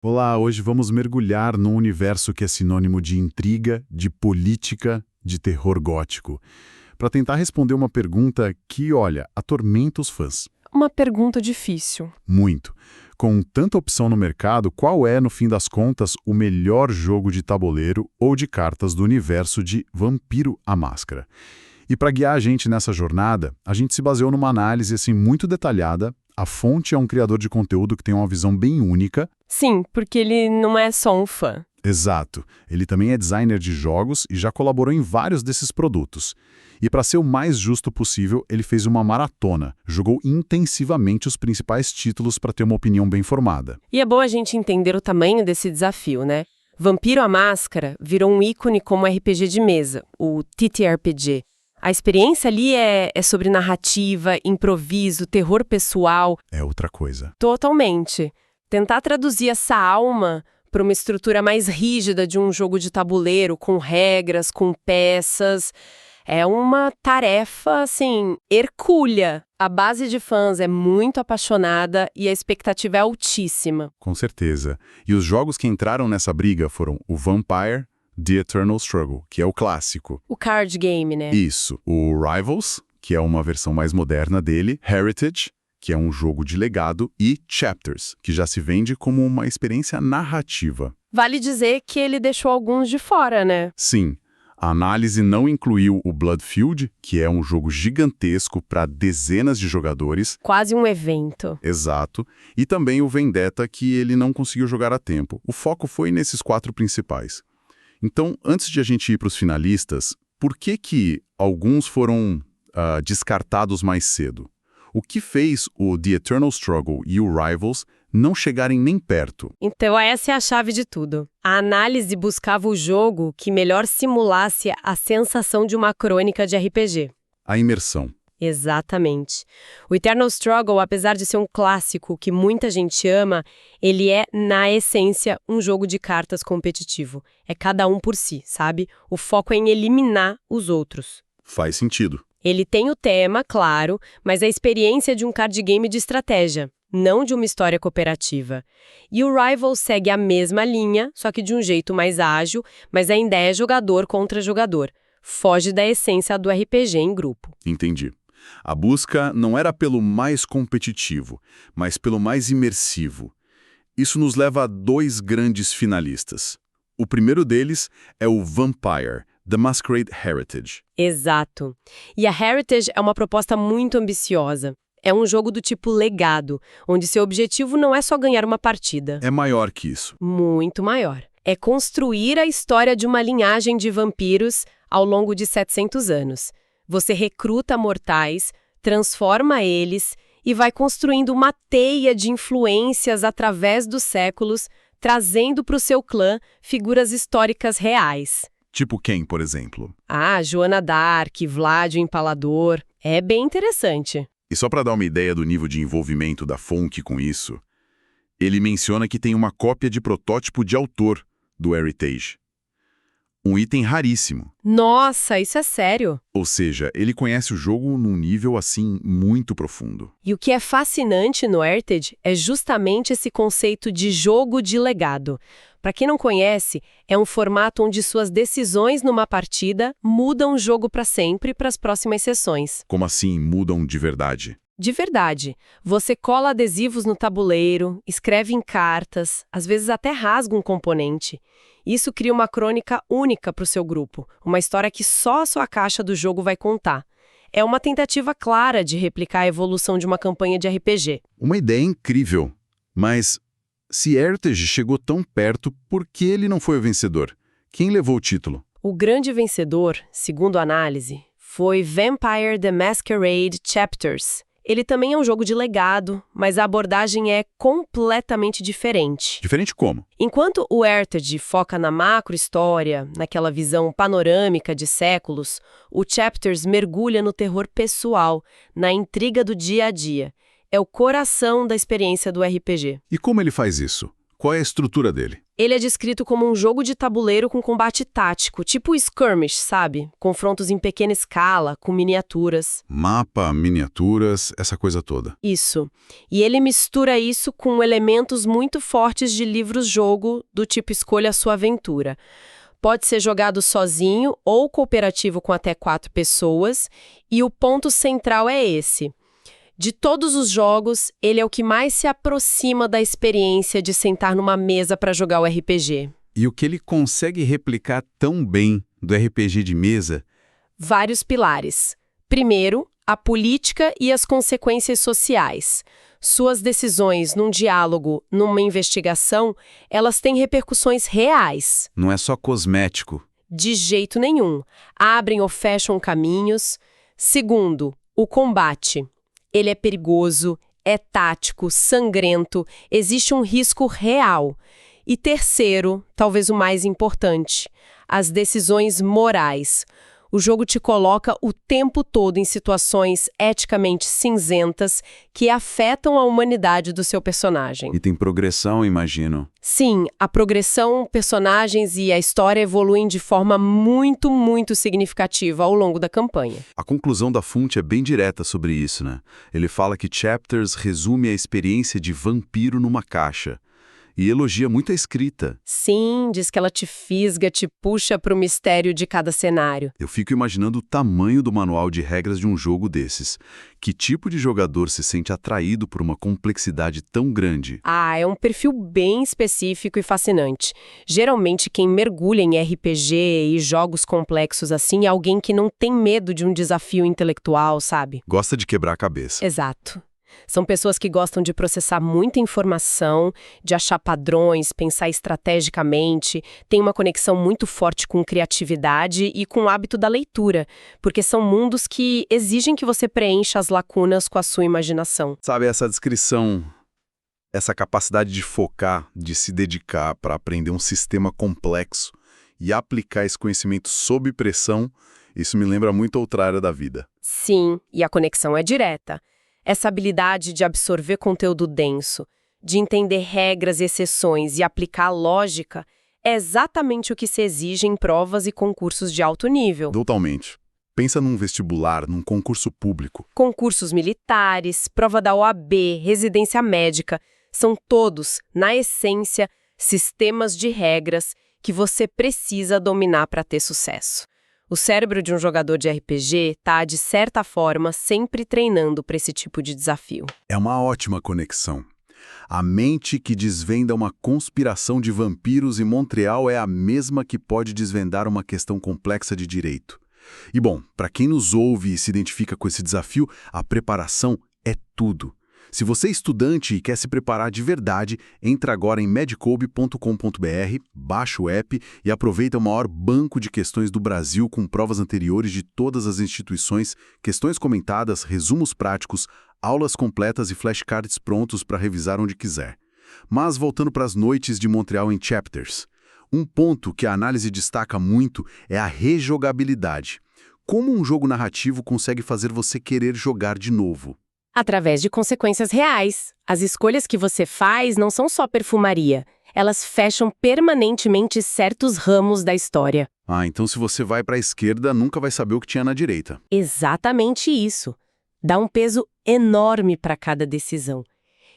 Olá, hoje vamos mergulhar num universo que é sinônimo de intriga, de política, de terror gótico, para tentar responder uma pergunta que, olha, atormenta os fãs. Uma pergunta difícil. Muito. Com tanta opção no mercado, qual é, no fim das contas, o melhor jogo de tabuleiro ou de cartas do universo de Vampiro à Máscara? E para guiar a gente nessa jornada, a gente se baseou numa análise assim, muito detalhada. A fonte é um criador de conteúdo que tem uma visão bem única. Sim, porque ele não é só um fã. Exato. Ele também é designer de jogos e já colaborou em vários desses produtos. E para ser o mais justo possível, ele fez uma maratona, jogou intensivamente os principais títulos para ter uma opinião bem formada. E é bom a gente entender o tamanho desse desafio, né? Vampiro à Máscara virou um ícone como RPG de mesa, o TTRPG. A experiência ali é sobre narrativa, improviso, terror pessoal. É outra coisa. Totalmente. Tentar traduzir essa alma para uma estrutura mais rígida de um jogo de tabuleiro, com regras, com peças, é uma tarefa, assim, hercúlea. A base de fãs é muito apaixonada e a expectativa é altíssima. Com certeza. E os jogos que entraram nessa briga foram o Vampire, The Eternal Struggle, que é o clássico. O card game, né? Isso. O Rivals, que é uma versão mais moderna dele. Heritage, que é um jogo de legado. E Chapters, que já se vende como uma experiência narrativa. Vale dizer que ele deixou alguns de fora, né? Sim. A análise não incluiu o Bloodfield, que é um jogo gigantesco para dezenas de jogadores. Quase um evento. Exato. E também o Vendetta, que ele não conseguiu jogar a tempo. O foco foi nesses 4 principais. Então, antes de a gente ir para os finalistas, por que alguns foram descartados mais cedo? O que fez o The Eternal Struggle e o Rivals não chegarem nem perto? Então, essa é a chave de tudo. A análise buscava o jogo que melhor simulasse a sensação de uma crônica de RPG. A imersão. Exatamente. O Eternal Struggle, apesar de ser um clássico que muita gente ama, ele é, na essência, um jogo de cartas competitivo. É cada um por si, sabe? O foco é em eliminar os outros. Faz sentido. Ele tem o tema, claro, mas a experiência de um card game de estratégia, não de uma história cooperativa. E o Rival segue a mesma linha, só que de um jeito mais ágil, mas ainda é jogador contra jogador. Foge da essência do RPG em grupo. Entendi. A busca não era pelo mais competitivo, mas pelo mais imersivo. Isso nos leva a 2 grandes finalistas. O primeiro deles é o Vampire, The Masquerade Heritage. Exato. E a Heritage é uma proposta muito ambiciosa. É um jogo do tipo legado, onde seu objetivo não é só ganhar uma partida. É maior que isso. Muito maior. É construir a história de uma linhagem de vampiros ao longo de 700 anos. Você recruta mortais, transforma eles e vai construindo uma teia de influências através dos séculos, trazendo para o seu clã figuras históricas reais. Tipo quem, por exemplo? Joana d'Arc, Vlad o Empalador. É bem interessante. E só para dar uma ideia do nível de envolvimento da Fonk com isso, ele menciona que tem uma cópia de protótipo de autor do Heritage. Um item raríssimo. Nossa, isso é sério. Ou seja, ele conhece o jogo num nível, assim, muito profundo. E o que é fascinante no Heritage é justamente esse conceito de jogo de legado. Para quem não conhece, é um formato onde suas decisões numa partida mudam o jogo para sempre para as próximas sessões. Como assim mudam de verdade? De verdade. Você cola adesivos no tabuleiro, escreve em cartas, às vezes até rasga um componente. Isso cria uma crônica única para o seu grupo, uma história que só a sua caixa do jogo vai contar. É uma tentativa clara de replicar a evolução de uma campanha de RPG. Uma ideia incrível. Mas se Heritage chegou tão perto, por que ele não foi o vencedor? Quem levou o título? O grande vencedor, segundo a análise, foi Vampire the Masquerade Chapters. Ele também é um jogo de legado, mas a abordagem é completamente diferente. Diferente como? Enquanto o Heritage foca na macro-história, naquela visão panorâmica de séculos, o Chapters mergulha no terror pessoal, na intriga do dia a dia. É o coração da experiência do RPG. E como ele faz isso? Qual é a estrutura dele? Ele é descrito como um jogo de tabuleiro com combate tático, tipo skirmish, sabe? Confrontos em pequena escala, com miniaturas. Mapa, miniaturas, essa coisa toda. Isso. E ele mistura isso com elementos muito fortes de livros-jogo, do tipo escolha a sua aventura. Pode ser jogado sozinho ou cooperativo com até 4 pessoas, e o ponto central é esse. De todos os jogos, ele é o que mais se aproxima da experiência de sentar numa mesa para jogar o RPG. E o que ele consegue replicar tão bem do RPG de mesa? Vários pilares. Primeiro, a política e as consequências sociais. Suas decisões num diálogo, numa investigação, elas têm repercussões reais. Não é só cosmético. De jeito nenhum. Abrem ou fecham caminhos. Segundo, o combate. Ele é perigoso, é tático, sangrento, existe um risco real. E terceiro, talvez o mais importante, as decisões morais. O jogo te coloca o tempo todo em situações eticamente cinzentas que afetam a humanidade do seu personagem. E tem progressão, imagino. Sim, a progressão, personagens e a história evoluem de forma muito, muito significativa ao longo da campanha. A conclusão da fonte é bem direta sobre isso, né? Ele fala que Chapters resume a experiência de vampiro numa caixa. E elogia muito a escrita. Sim, diz que ela te fisga, te puxa para o mistério de cada cenário. Eu fico imaginando o tamanho do manual de regras de um jogo desses. Que tipo de jogador se sente atraído por uma complexidade tão grande? Ah, é um perfil bem específico e fascinante. Geralmente quem mergulha em RPG e jogos complexos assim é alguém que não tem medo de um desafio intelectual, sabe? Gosta de quebrar a cabeça. Exato. São pessoas que gostam de processar muita informação, de achar padrões, pensar estrategicamente, têm uma conexão muito forte com criatividade e com o hábito da leitura, porque são mundos que exigem que você preencha as lacunas com a sua imaginação. Sabe, essa descrição, essa capacidade de focar, de se dedicar para aprender um sistema complexo e aplicar esse conhecimento sob pressão, isso me lembra muito outra área da vida. Sim, e a conexão é direta. Essa habilidade de absorver conteúdo denso, de entender regras e exceções e aplicar lógica, é exatamente o que se exige em provas e concursos de alto nível. Totalmente. Pensa num vestibular, num concurso público. Concursos militares, prova da OAB, residência médica, são todos, na essência, sistemas de regras que você precisa dominar para ter sucesso. O cérebro de um jogador de RPG está, de certa forma, sempre treinando para esse tipo de desafio. É uma ótima conexão. A mente que desvenda uma conspiração de vampiros em Montreal é a mesma que pode desvendar uma questão complexa de direito. E bom, para quem nos ouve e se identifica com esse desafio, a preparação é tudo. Se você é estudante e quer se preparar de verdade, entra agora em medcobe.com.br, baixa o app e aproveita o maior banco de questões do Brasil com provas anteriores de todas as instituições, questões comentadas, resumos práticos, aulas completas e flashcards prontos para revisar onde quiser. Mas voltando para as noites de Montreal em Chapters, um ponto que a análise destaca muito é a rejogabilidade. Como um jogo narrativo consegue fazer você querer jogar de novo? Através de consequências reais. As escolhas que você faz não são só perfumaria. Elas fecham permanentemente certos ramos da história. Ah, então se você vai para a esquerda, nunca vai saber o que tinha na direita. Exatamente isso. Dá um peso enorme para cada decisão.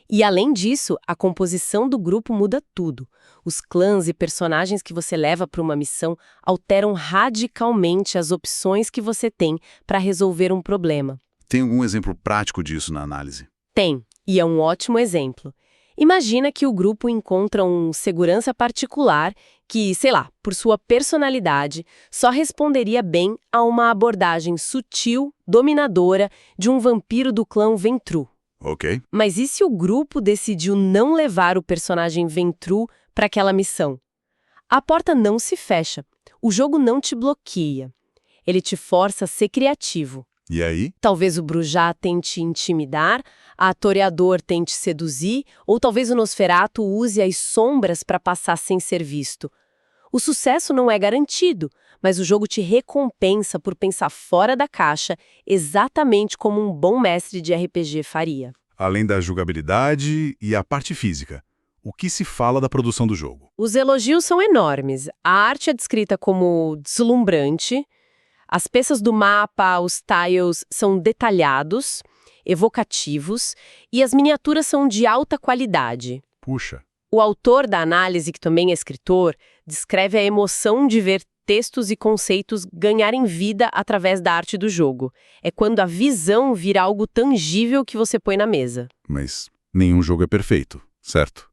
E, além disso, a composição do grupo muda tudo. Os clãs e personagens que você leva para uma missão alteram radicalmente as opções que você tem para resolver um problema. Tem algum exemplo prático disso na análise? Tem, e é um ótimo exemplo. Imagina que o grupo encontra um segurança particular que, sei lá, por sua personalidade, só responderia bem a uma abordagem sutil, dominadora de um vampiro do clã Ventru. Ok. Mas e se o grupo decidiu não levar o personagem Ventru para aquela missão? A porta não se fecha, o jogo não te bloqueia. Ele te força a ser criativo. E aí? Talvez o Brujá tente intimidar, a Toreador tente seduzir, ou talvez o Nosferatu use as sombras para passar sem ser visto. O sucesso não é garantido, mas o jogo te recompensa por pensar fora da caixa, exatamente como um bom mestre de RPG faria. Além da jogabilidade e a parte física. O que se fala da produção do jogo? Os elogios são enormes. A arte é descrita como deslumbrante, as peças do mapa, os tiles são detalhados, evocativos, e as miniaturas são de alta qualidade. Puxa, O autor da análise, que também é escritor, descreve a emoção de ver textos e conceitos ganharem vida através da arte do jogo. É quando a visão vira algo tangível que você põe na mesa. mas nenhum jogo é perfeito, certo?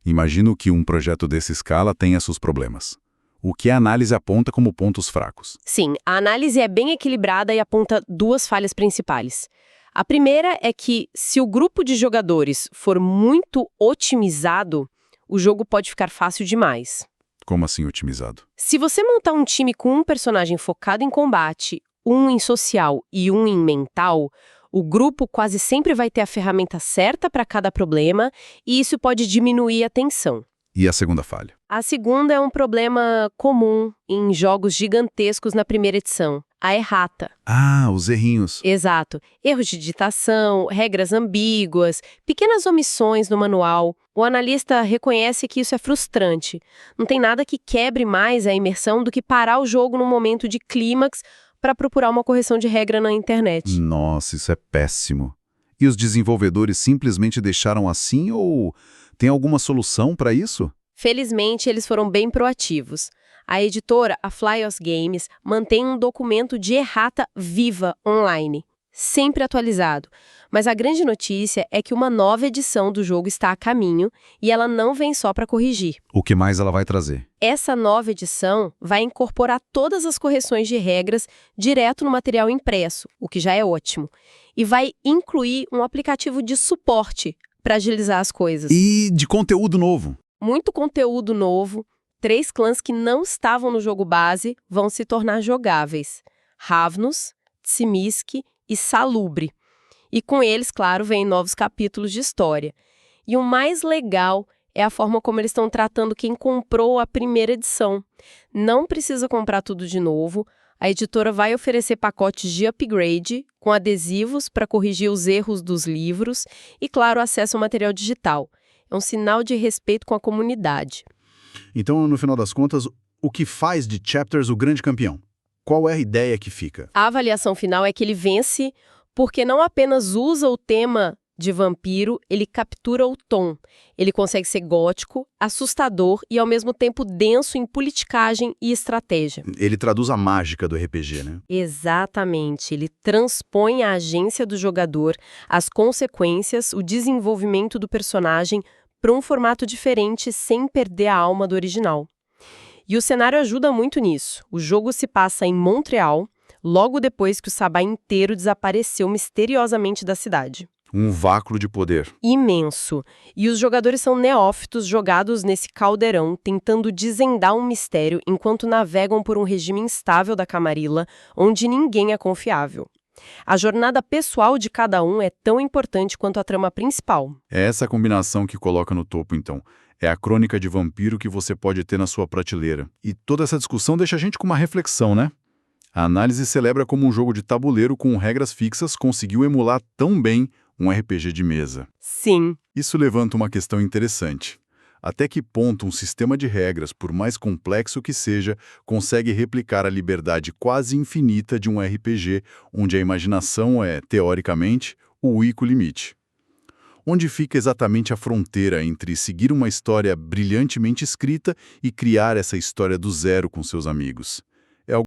Imagino que um projeto dessa escala tenha seus problemas. O que a análise aponta como pontos fracos? Sim, a análise é bem equilibrada e aponta duas falhas principais. A primeira é que, se o grupo de jogadores for muito otimizado, o jogo pode ficar fácil demais. Como assim otimizado? Se você montar um time com um personagem focado em combate, um em social e um em mental, o grupo quase sempre vai ter a ferramenta certa para cada problema e isso pode diminuir a tensão. E a segunda falha? A segunda é um problema comum em jogos gigantescos na primeira edição, a errata. Ah, os errinhos. Exato. Erros de digitação, regras ambíguas, pequenas omissões no manual. O analista reconhece que isso é frustrante. Não tem nada que quebre mais a imersão do que parar o jogo num momento de clímax para procurar uma correção de regra na internet. Nossa, isso é péssimo. E os desenvolvedores simplesmente deixaram assim ou tem alguma solução para isso? Felizmente, eles foram bem proativos. A editora, a Flyos Games, mantém um documento de errata viva online, sempre atualizado. Mas a grande notícia é que uma nova edição do jogo está a caminho e ela não vem só para corrigir. O que mais ela vai trazer? Essa nova edição vai incorporar todas as correções de regras direto no material impresso, o que já é ótimo, e vai incluir um aplicativo de suporte para agilizar as coisas. E de conteúdo novo? Muito conteúdo novo. 3 clãs que não estavam no jogo base vão se tornar jogáveis: Ravnus, Tsimisk e Salubre. E com eles, claro, vêm novos capítulos de história. E o mais legal é a forma como eles estão tratando quem comprou a primeira edição. Não precisa comprar tudo de novo. A editora vai oferecer pacotes de upgrade com adesivos para corrigir os erros dos livros e, claro, acesso ao material digital. É um sinal de respeito com a comunidade. Então, no final das contas, o que faz de Chapters o grande campeão? Qual é a ideia que fica? A avaliação final é que ele vence porque não apenas usa o tema de vampiro, ele captura o tom. Ele consegue ser gótico, assustador e, ao mesmo tempo, denso em politicagem e estratégia. Ele traduz a mágica do RPG, né? Exatamente. Ele transpõe a agência do jogador, as consequências, o desenvolvimento do personagem para um formato diferente sem perder a alma do original. E o cenário ajuda muito nisso. O jogo se passa em Montreal, logo depois que o Sabá inteiro desapareceu misteriosamente da cidade. Um vácuo de poder. Imenso. E os jogadores são neófitos jogados nesse caldeirão, tentando desvendar um mistério enquanto navegam por um regime instável da Camarilla, onde ninguém é confiável. A jornada pessoal de cada um é tão importante quanto a trama principal. É essa combinação que coloca no topo, então. É a crônica de vampiro que você pode ter na sua prateleira. E toda essa discussão deixa a gente com uma reflexão, né? A análise celebra como um jogo de tabuleiro com regras fixas conseguiu emular tão bem um RPG de mesa. Sim. Isso levanta uma questão interessante. Até que ponto um sistema de regras, por mais complexo que seja, consegue replicar a liberdade quase infinita de um RPG, onde a imaginação é, teoricamente, o único limite? Onde fica exatamente a fronteira entre seguir uma história brilhantemente escrita e criar essa história do zero com seus amigos?